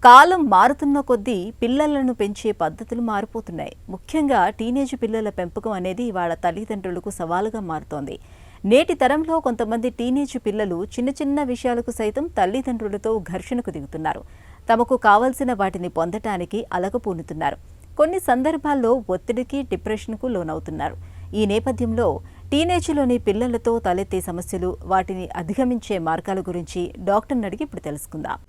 కాలం మారుతున్న కొద్దీ పిల్లలను పెంచే పద్ధతులు మారిపోతున్నాయి. ముఖ్యంగా టీనేజ్ పిల్లల పెంపకం అనేది వాళ్ళ తల్లిదండ్రులకు సవాలుగా మారుతోంది. నేటి తరంలో కొంతమంది టీనేజ్ పిల్లలు చిన్న చిన్న విషయాలకు సైతం తల్లిదండ్రులతో ఘర్షణకు దిగుతున్నారు. తమకు కావలసిన వాటిని పొందటానికి అలగపూనుతున్నారు. కొన్ని సందర్భాల్లో ఒత్తిడికి, డిప్రెషన్కు లోనవుతున్నారు. ఈ నేపథ్యంలో టీనేజ్లోని పిల్లలతో తలెత్తే సమస్యలు, వాటిని అధిగమించే మార్గాల గురించి డాక్టర్ని అడిగి ఇప్పుడు తెలుసుకుందాం.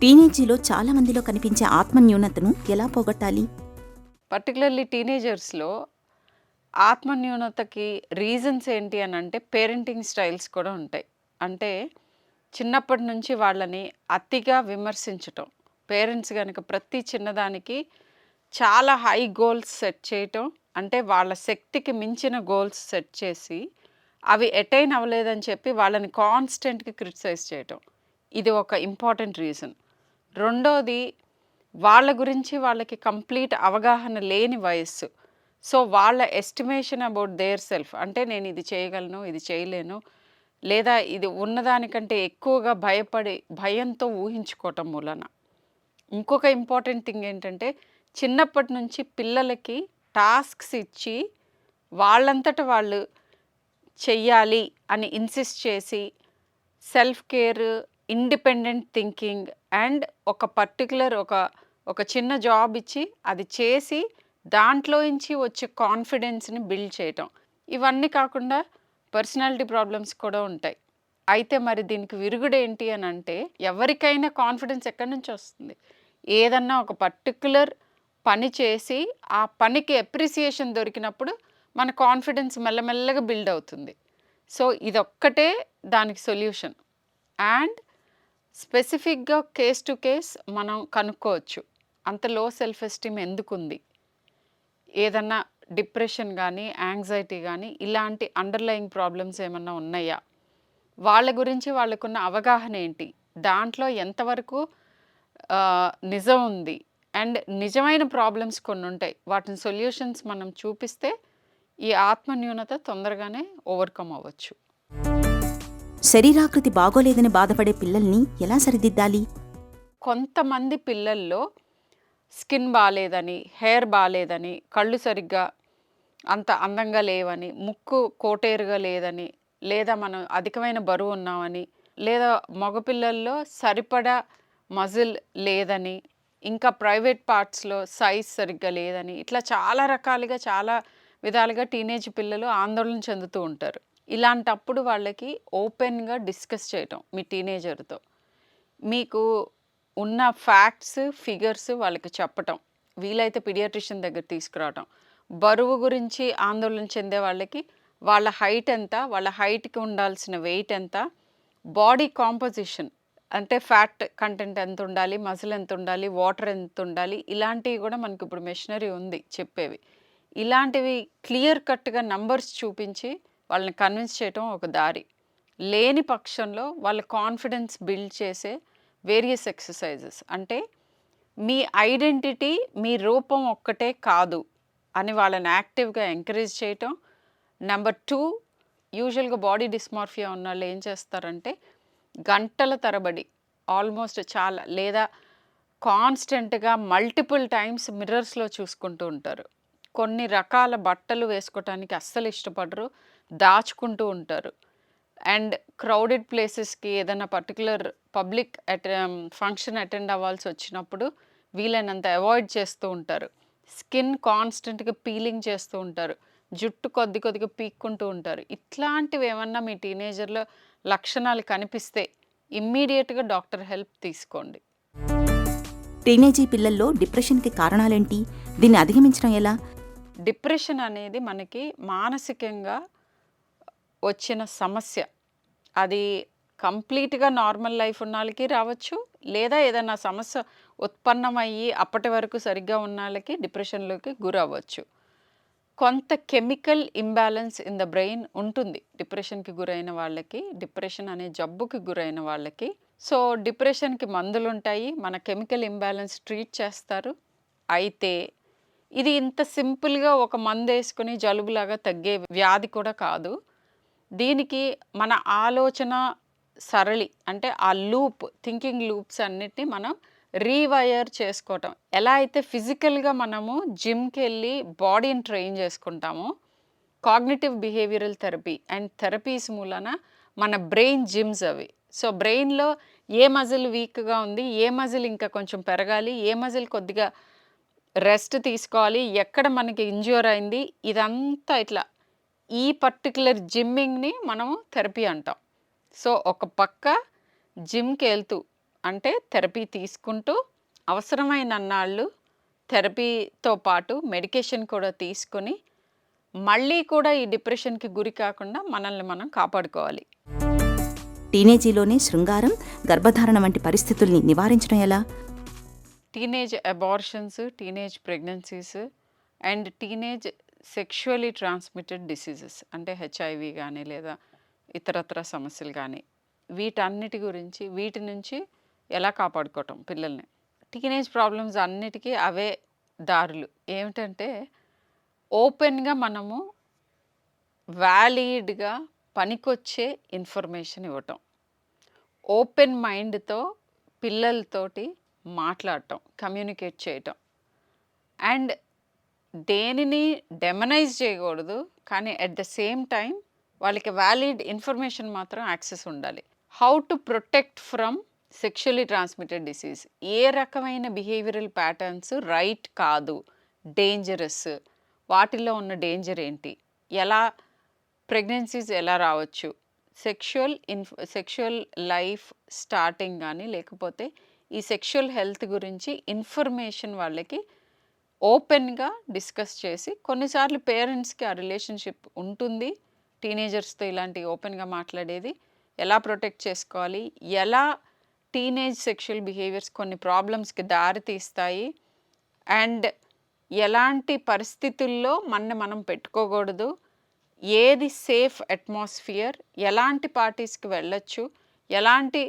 టీనేజీలో చాలా మందిలో కనిపించే ఆత్మన్యూనతను ఎలా పోగొట్టాలి? పర్టికులర్లీ టీనేజర్స్లో ఆత్మన్యూనతకి రీజన్స్ ఏంటి అని అంటే పేరెంటింగ్ స్టైల్స్ కూడా ఉంటాయి. అంటే చిన్నప్పటి నుంచి వాళ్ళని అతిగా విమర్శించటం, పేరెంట్స్ కనుక ప్రతి చిన్నదానికి చాలా హై గోల్స్ సెట్ చేయటం, అంటే వాళ్ళ శక్తికి మించిన గోల్స్ సెట్ చేసి అవి అటైన్ అవ్వలేదని చెప్పి వాళ్ళని కాన్స్టెంట్గా క్రిటిసైజ్ చేయటం, ఇది ఒక ఇంపార్టెంట్ రీజన్. రెండోది, వాళ్ళ గురించి వాళ్ళకి కంప్లీట్ అవగాహన లేని వయస్సు. సో వాళ్ళ ఎస్టిమేషన్ అబౌట్ దేర్ సెల్ఫ్, అంటే నేను ఇది చేయగలను, ఇది చేయలేను, లేదా ఇది ఉన్నదానికంటే ఎక్కువగా భయంతో ఊహించుకోవటం మూలన. ఇంకొక ఇంపార్టెంట్ థింగ్ ఏంటంటే, చిన్నప్పటి నుంచి పిల్లలకి టాస్క్స్ ఇచ్చి వాళ్ళంతట వాళ్ళు చెయ్యాలి అని ఇన్సిస్ట్ చేసి self care, independent thinking and ఒక పర్టికులర్ ఒక చిన్న జాబ్ ఇచ్చి అది చేసి దాంట్లో నుంచి వచ్చే కాన్ఫిడెన్స్ని బిల్డ్ చేయటం, ఇవన్నీ కాకుండా పర్సనాలిటీ ప్రాబ్లమ్స్ కూడా ఉంటాయి. అయితే మరి దీనికి విరుగుడు ఏంటి అని అంటే, ఎవరికైనా కాన్ఫిడెన్స్ ఎక్కడి నుంచి వస్తుంది? ఏదన్నా ఒక పర్టికులర్ పని చేసి ఆ పనికి అప్రిసియేషన్ దొరికినప్పుడు మన కాన్ఫిడెన్స్ మెల్లమెల్లగా బిల్డ్ అవుతుంది. సో ఇదొక్కటే దానికి సొల్యూషన్. అండ్ స్పెసిఫిక్గా కేస్ టు కేస్ మనం కనుక్కోవచ్చు, అంత లో సెల్ఫ్ ఎస్టీమ్ ఎందుకుంది, ఏదన్నా డిప్రెషన్ కానీ యాంగ్జైటీ కానీ ఇలాంటి అండర్లయింగ్ ప్రాబ్లమ్స్ ఏమన్నా ఉన్నాయా, వాళ్ళ గురించి వాళ్ళకున్న అవగాహన ఏంటి, దాంట్లో ఎంతవరకు నిజం ఉంది, అండ్ నిజమైన ప్రాబ్లమ్స్ కొన్ని ఉంటాయి, వాటిని సొల్యూషన్స్ మనం చూపిస్తే ఈ ఆత్మన్యూనత తొందరగానే ఓవర్కమ్ అవ్వచ్చు. శరీరాకృతి బాగోలేదని బాధపడే పిల్లల్ని ఎలా సరిదిద్దాలి? కొంతమంది పిల్లల్లో స్కిన్ బాగాలేదని, హెయిర్ బాగాలేదని, కళ్ళు సరిగ్గా అంత అందంగా లేవని, ముక్కు కోటేరుగా లేదని, లేదా మనం అధికమైన బరువు ఉన్నామని, లేదా మగపిల్లల్లో సరిపడా మజిల్ లేదని, ఇంకా ప్రైవేట్ పార్ట్స్లో సైజ్ సరిగ్గా లేదని, ఇట్లా చాలా రకాలుగా చాలా విధాలుగా టీనేజ్ పిల్లలు ఆందోళన చెందుతూ ఉంటారు. ఇలాంటప్పుడు వాళ్ళకి ఓపెన్గా డిస్కస్ చేయటం, మీ టీనేజర్తో మీకు ఉన్న ఫ్యాక్ట్స్, ఫిగర్స్ వాళ్ళకి చెప్పటం, వీలైతే పీడియాట్రిషియన్ దగ్గర తీసుకురావటం. బరువు గురించి ఆందోళన చెందే వాళ్ళకి వాళ్ళ హైట్ ఎంత, వాళ్ళ హైట్కి ఉండాల్సిన వెయిట్ ఎంత, బాడీ కాంపోజిషన్ అంటే ఫ్యాట్ కంటెంట్ ఎంత ఉండాలి, మజిల్ ఎంత ఉండాలి, వాటర్ ఎంత ఉండాలి, ఇలాంటివి కూడా మనకి ఇప్పుడు మెషినరీ ఉంది చెప్పేవి. ఇలాంటివి క్లియర్ కట్గా నంబర్స్ చూపించి వాళ్ళని కన్విన్స్ చేయటం ఒక దారి. లేని పక్షంలో వాళ్ళ కాన్ఫిడెన్స్ బిల్డ్ చేసే వేరియస్ ఎక్సర్సైజెస్, అంటే మీ ఐడెంటిటీ మీ రూపం ఒక్కటే కాదు అని వాళ్ళని యాక్టివ్గా ఎంకరేజ్ చేయటం. నెంబర్ 2, యూజువల్గా బాడీ డిస్మార్ఫియా ఉన్న వాళ్ళు ఏం చేస్తారంటే గంటల తరబడి ఆల్మోస్ట్ చాలా లేదా కాన్స్టెంట్గా మల్టిపుల్ టైమ్స్ మిర్రర్స్లో చూసుకుంటూ ఉంటారు. కొన్ని రకాల బట్టలు వేసుకోవటానికి అస్సలు ఇష్టపడరు, దాచుకుంటూ ఉంటారు. అండ్ క్రౌడెడ్ ప్లేసెస్కి ఏదైనా పర్టికులర్ పబ్లిక్ ఫంక్షన్ అటెండ్ అవ్వాల్సి వచ్చినప్పుడు వీలైనంత అవాయిడ్ చేస్తూ ఉంటారు. స్కిన్ కాన్స్టెంట్గా పీలింగ్ చేస్తూ ఉంటారు, జుట్టు కొద్దిగా పీక్కుంటూ ఉంటారు. ఇట్లాంటివి ఏమన్నా మీ టీనేజర్లో లక్షణాలు కనిపిస్తే ఇమ్మీడియట్గా డాక్టర్ హెల్ప్ తీసుకోండి. టీనేజీ పిల్లల్లో డిప్రెషన్కి కారణాలేంటి? దీన్ని అధిగమించడం ఎలా? డిప్రెషన్ అనేది మనకి మానసికంగా వచ్చిన సమస్య. అది కంప్లీట్గా నార్మల్ లైఫ్ ఉన్న వాళ్ళకి రావచ్చు, లేదా ఏదైనా సమస్య ఉత్పన్నమయ్యి అప్పటి వరకు సరిగ్గా ఉన్న వాళ్ళకి డిప్రెషన్లోకి గురవ్వచ్చు. కొంత chemical imbalance in the brain ఉంటుంది డిప్రెషన్కి గురైన వాళ్ళకి, డిప్రెషన్ అనే జబ్బుకి గురైన వాళ్ళకి. సో డిప్రెషన్కి మందులు ఉంటాయి, మన కెమికల్ ఇంబ్యాలెన్స్ ట్రీట్ చేస్తారు. అయితే ఇది ఇంత సింపుల్‌గా ఒక మందేసుకొని జలుబులాగా తగ్గే వ్యాధి కూడా కాదు. దీనికి మన ఆలోచన సరళి అంటే ఆ థింకింగ్ లూప్స్ అన్నిటిని మనం రీవైర్ చేసుకోవటం. ఎలా అయితే ఫిజికల్‌గా మనము జిమ్‌కెళ్ళి బాడీని ట్రైన్ చేసుకుంటామో, cognitive behavioural therapy and therapies మూలన మన బ్రెయిన్ జిమ్స్ అవి. సో, బ్రెయిన్‌లో ఏ మజిల్ వీక్‌గా ఉంది, ఏ మజిల్ ఇంకా కొంచెం పెరగాలి, ఏ మజిల్ కొద్దిగా రెస్ట్ తీసుకోవాలి, ఎక్కడ మనకి ఇంజ్యూర్ అయింది, ఇదంతా ఇట్లా ఈ పర్టిక్యులర్ జిమ్మింగ్‌ని మనము థెరపీ అంటాం. సో, ఒక పక్క జిమ్‌కెళ్తూ అంటే థెరపీ తీసుకుంటూ అవసరమైనన్నాళ్ళు థెరపీతో పాటు మెడికేషన్ కూడా తీసుకొని మళ్ళీ కూడా ఈ డిప్రెషన్‌కి గురి కాకుండా మనల్ని మనం కాపాడుకోవాలి. టీనేజీలోనే శృంగారం, గర్భధారణ వంటి పరిస్థితుల్ని నివారించడం ఎలా? Teenage abortions, teenage pregnancies and teenage sexually transmitted diseases అంటే హెచ్ఐవి కానీ లేదా ఇతరత్ర సమస్యలు కానీ వీటి నుంచి ఎలా కాపాడుకోవటం పిల్లల్ని. టీనేజ్ ప్రాబ్లమ్స్ అన్నిటికీ అవే దారులు. ఏమిటంటే ఓపెన్‌గా మనము వ్యాలిడ్‌గా పనికొచ్చే ఇన్ఫర్మేషన్ ఇవ్వటం. ఓపెన్ మైండ్‌తో పిల్లలతోటి మాట్లాడటం, కమ్యూనికేట్ చేయటం. అండ్ దేనిని డెమనైజ్ చేయకూడదు. కానీ అట్ ద సేమ్ టైం వాళ్ళకి వ్యాలిడ్ ఇన్ఫర్మేషన్ మాత్రం యాక్సెస్ ఉండాలి. How to protect from sexually transmitted disease. ఏ రకమైన బిహేవియరల్ ప్యాటర్న్స్ రైట్ కాదు, డేంజరస్, వాటిల్లో ఉన్న డేంజర్ ఏంటి, ఎలా ప్రెగ్నెన్సీస్ ఎలా రావచ్చు, సెక్షువల్ లైఫ్ స్టార్టింగ్ కానీ లేకపోతే ఈ సెక్షువల్ హెల్త్ గురించి ఇన్ఫర్మేషన్ వాళ్ళకి ఓపెన్‌గా డిస్కస్ చేసి కొన్నిసార్లు పేరెంట్స్‌కి ఆ రిలేషన్‌షిప్ ఉంటుంది. టీనేజర్స్‌తో ఇలాంటి ఓపెన్‌గా మాట్లాడేది. ఎలా ప్రొటెక్ట్ చేసుకోవాలి, ఎలా టీనేజ్ సెక్షువల్ బిహేవియర్స్ కొన్ని ప్రాబ్లమ్స్‌కి దారి తీస్తాయి అండ్ ఎలాంటి పరిస్థితుల్లో మనని మనం పెట్టుకోకూడదు, ఏది సేఫ్ అట్మాస్ఫియర్, ఎలాంటి పార్టీస్‌కి వెళ్ళొచ్చు, ఎలాంటి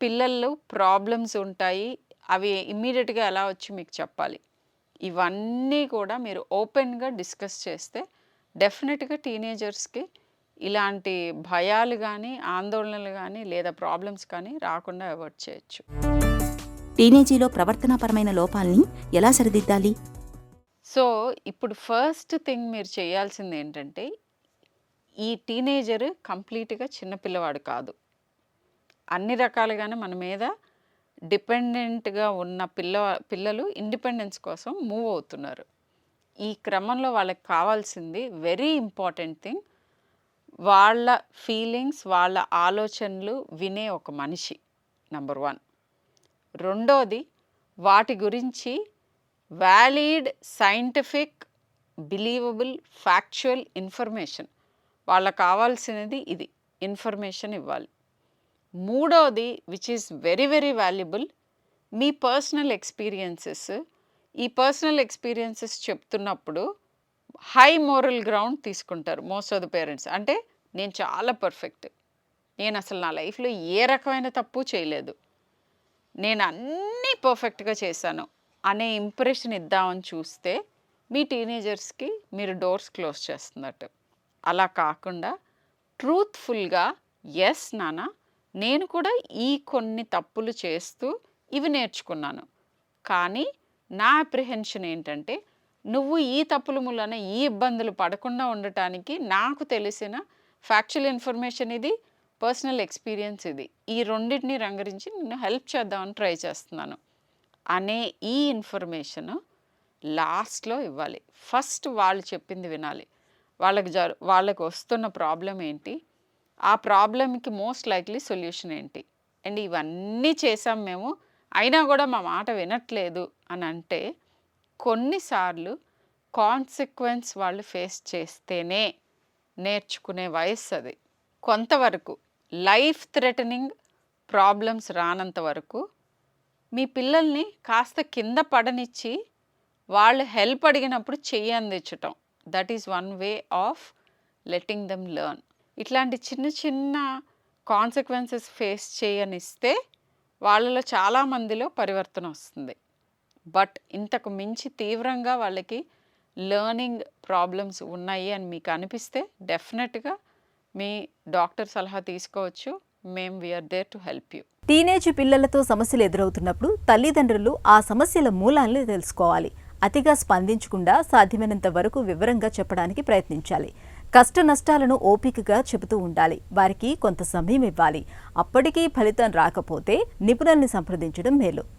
పిల్లల్లో ప్రాబ్లమ్స్ ఉంటాయి, అవి ఇమ్మీడియట్‌గా ఎలా వచ్చి మీకు చెప్పాలి. ఇవన్నీ కూడా మీరు ఓపెన్‌గా డిస్కస్ చేస్తే డెఫినెట్‌గా టీనేజర్స్‌కి ఇలాంటి భయాలు కానీ, ఆందోళనలు కానీ లేదా ప్రాబ్లమ్స్ కానీ రాకుండా అవాయిడ్ చేయొచ్చు. టీనేజీలో ప్రవర్తనాపరమైన లోపాల్ని ఎలా సరిదిద్దాలి? సో, ఇప్పుడు ఫస్ట్ థింగ్ మీరు చేయాల్సింది ఏంటంటే, ఈ టీనేజర్ కంప్లీట్‌గా చిన్న పిల్లవాడు కాదు. అన్ని రకాలుగానే మన మీద డిపెండెంట్‌గా ఉన్న పిల్లలు ఇండిపెండెన్స్ కోసం మూవ్ అవుతున్నారు. ఈ క్రమంలో వాళ్ళకి కావాల్సింది వెరీ ఇంపార్టెంట్ థింగ్, వాళ్ళ ఫీలింగ్స్, వాళ్ళ ఆలోచనలు వినే ఒక మనిషి నంబర్ 1. రెండోది వాటి గురించి valid, scientific, believable, factual information. వాళ్ళకి కావాల్సినది ఇది, ఇన్ఫర్మేషన్ ఇవ్వాలి. మూడోది which is very very valuable, me personal experiences. ఈ పర్సనల్ ఎక్స్పీరియన్సెస్ చెప్తున్నప్పుడు హై మోరల్ గ్రౌండ్ తీసుకుంటారు మోస్ట్ ఆఫ్ ద పేరెంట్స్. అంటే నేను చాలా పర్ఫెక్ట్, నేను అసలు నా లైఫ్లో ఏ రకమైన తప్పు చేయలేదు, నేను అన్నీ పర్ఫెక్ట్గా చేశాను అనే ఇంప్రెషన్ ఇద్దామని చూస్తే మీ టీనేజర్స్కి మీరు డోర్స్ క్లోజ్ చేస్తున్నట్టు. అలా కాకుండా ట్రూత్ఫుల్గా, ఎస్ నాన్న, నేను కూడా ఈ కొన్ని తప్పులు చేస్తూ ఇవి నేర్చుకున్నాను, కానీ నా అప్రిహెన్షన్ ఏంటంటే నువ్వు ఈ తప్పుల మూలన ఈ ఇబ్బందులు పడకుండా ఉండటానికి నాకు తెలిసిన ఫ్యాక్చువల్ ఇన్ఫర్మేషన్ ఇది, పర్సనల్ ఎక్స్పీరియన్స్ ఇది, ఈ రెండింటిని రంగరించి నేను హెల్ప్ చేద్దామని ట్రై చేస్తున్నాను అనే ఈ ఇన్ఫర్మేషన్ లాస్ట్లో ఇవ్వాలి. ఫస్ట్ వాళ్ళు చెప్పింది వినాలి. వాళ్ళకి వస్తున్న ప్రాబ్లం ఏంటి, ఆ ప్రాబ్లంకి మోస్ట్ లైక్లీ సొల్యూషన్ ఏంటి, అండ్ ఇవన్నీ చేసాం మేము అయినా కూడా మా మాట వినట్లేదు అని అంటే కొన్నిసార్లు కాన్సిక్వెన్స్ వాళ్ళు ఫేస్ చేస్తేనే నేర్చుకునే వయస్సు అది. కొంతవరకు లైఫ్ థ్రెటనింగ్ ప్రాబ్లమ్స్ రానంత వరకు మీ పిల్లల్ని కాస్త కింద పడనిచ్చి వాళ్ళు హెల్ప్ అడిగినప్పుడు చెయ్యి అందించటం, that is one way of letting them learn. ఇట్లాంటి చిన్న చిన్న కాన్సిక్వెన్సెస్ ఫేస్ చేయనిస్తే వాళ్ళలో చాలామందిలో పరివర్తన వస్తుంది. బట్ ఇంతకు మించి తీవ్రంగా వాళ్ళకి లెర్నింగ్ ప్రాబ్లమ్స్ ఉన్నాయి అని మీకు అనిపిస్తే డెఫినెట్గా మీ డాక్టర్ సలహా తీసుకోవచ్చు. We're there to help you. Teenage పిల్లలతో సమస్యలు ఎదురవుతున్నప్పుడు తల్లిదండ్రులు ఆ సమస్యల మూలాలను తెలుసుకోవాలి. అతిగా స్పందించకుండా సాధ్యమైనంత వరకు వివరంగా చెప్పడానికి ప్రయత్నించాలి. కష్ట నష్టాలను ఓపికగా చెబుతూ ఉండాలి. వారికి కొంత సమయం ఇవ్వాలి. అప్పటికీ ఫలితం రాకపోతే నిపుణుల్ని సంప్రదించడం మేలు.